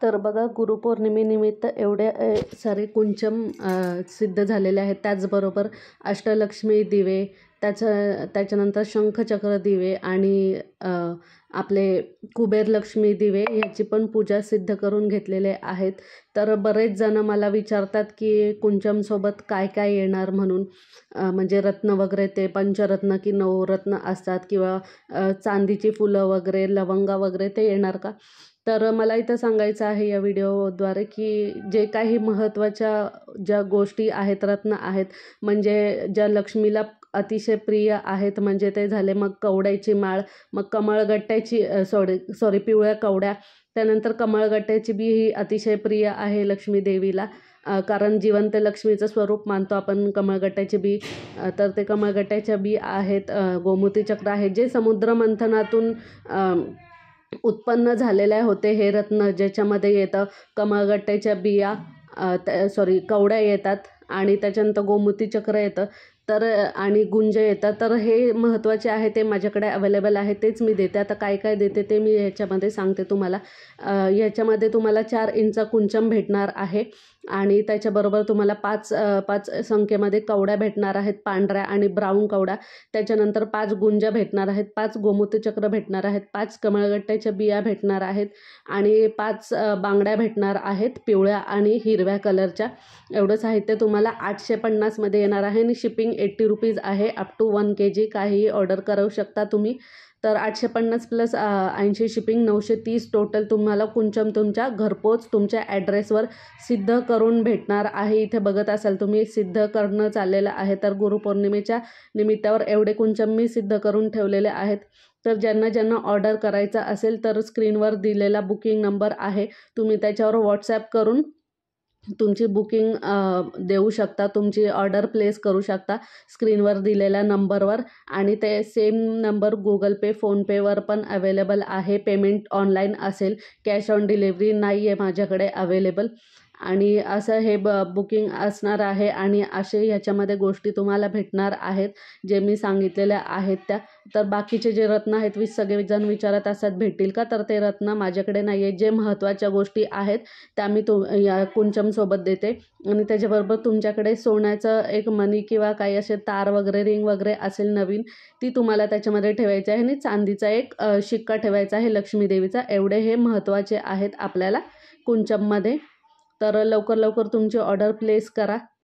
तर बघा, गुरुपौर्णिमेनिमित्त एवढे सारे कुंचम सिद्ध झालेले आहेत. त्याचबरोबर अष्टलक्ष्मी दिवे, त्याच्यानंतर शंखचक्र दिवे आणि आपले कुबेरलक्ष्मी दिवे याची पण पूजा सिद्ध करून घेतलेले आहेत. तर बरेच जण मला विचारतात की कुंचमसोबत काय काय येणार म्हणून, म्हणजे रत्न वगैरे ते पंचरत्न की नवरत्न असतात किंवा चांदीची फुलं वगैरे, लवंगा वगैरे ते येणार का? तर मला इथं सांगायचं आहे या व्हिडिओद्वारे की जे काही महत्त्वाच्या ज्या गोष्टी आहेत, रत्न आहेत, म्हणजे ज्या लक्ष्मीला अतिशय प्रिय आहेत, म्हणजे ते झाले मग कवड्याची माळ, मग कमळगट्ट्याची सॉरी पिवळ्या कवड्या, त्यानंतर कमळगट्ट्याची बी ही अतिशय प्रिय आहे लक्ष्मी देवीला, कारण जिवंत लक्ष्मीचं स्वरूप मानतो आपण कमळगट्ट्याची बी. तर ते कमळगट्ट्याच्या बी आहेत. गोमूती चक्र आहे, जे समुद्र मंथनातून उत्पन्न झालेले होते हे रत्न, ज्याच्यामध्ये येतं कमळगट्ट्याच्या बिया, कवड्या येतात आणि त्याच्यानंतर गोमूती चक्र येतं, तर आणि गुंज येतात. तर हे महत्त्वाचे आहे, ते माझ्याकडे अवेलेबल आहे, तेच मी देते. आता काय काय देते ते मी ह्याच्यामध्ये सांगते तुम्हाला. ह्याच्यामध्ये तुम्हाला 4 इंच कुंचम भेटणार आहे आणि त्याच्याबरोबर तुम्हाला 5 संख्येमध्ये कवड्या भेटणार आहेत, पांढऱ्या आणि ब्राऊन कवड्या. त्याच्यानंतर 5 गुंजा भेटणार आहेत, 5 गोमूती चक्र भेटणार आहेत, 5 कमळगट्ट्याच्या बिया भेटणार आहेत आणि 5 बांगड्या भेटणार आहेत पिवळ्या आणि हिरव्या कलरच्या. एवढं साहित्य तुम्हाला 850मध्ये येणार आहे आणि शिपिंग 80 रुपीज आहे. अप टू 1 kg काहीही ऑर्डर करू शकता तुम्ही. तर 850 प्लस 80 शिपिंग, 930 टोटल तुम्हाला कुंचम तुमच्या घरपोच तुमच्या ॲड्रेसवर सिद्ध करून भेटणार आहे. इथे बघत असाल तुम्ही सिद्ध करणं चाललेलं आहे. तर गुरुपौर्णिमेच्या निमित्तावर एवढे कुंचम मी सिद्ध करून ठेवलेले आहेत. तर ज्यांना ज्यांना ऑर्डर करायचं असेल तर स्क्रीनवर दिलेला बुकिंग नंबर आहे, तुम्ही त्याच्यावर व्हॉट्सॲप करून तुमची बुकिंग देऊ शकता, तुमची ऑर्डर प्लेस करू शकता स्क्रीनवर दिलेल्या नंबरवर. आणि ते सेम नंबर गुगल पे, फोनपेवर पण अवेलेबल आहे. पेमेंट ऑनलाईन असेल, कॅश ऑन डिलिव्हरी नाही आहे माझ्याकडे अवेलेबल. आणि असं हे बुकिंग असणार आहे आणि असे ह्याच्यामध्ये गोष्टी तुम्हाला भेटणार आहेत जे मी सांगितलेल्या आहेत त्या. तर बाकीचे जे रत्न आहेत, सगळेजण विचारत असतात भेटतील का, तर ते रत्न माझ्याकडे नाही आहे. जे महत्त्वाच्या गोष्टी आहेत त्या मी या कुंचमसोबत देते. आणि त्याच्याबरोबर तुमच्याकडे सोन्याचं एक मणी किंवा काही असे तार वगैरे, रिंग वगैरे असेल नवीन, ती तुम्हाला त्याच्यामध्ये ठेवायची आहे आणि चांदीचा एक शिक्का ठेवायचा आहे लक्ष्मी देवीचा. एवढे हे महत्त्वाचे आहेत आपल्याला कुंचममध्ये. तर लवकर लवकर तुमची ऑर्डर प्लेस करा.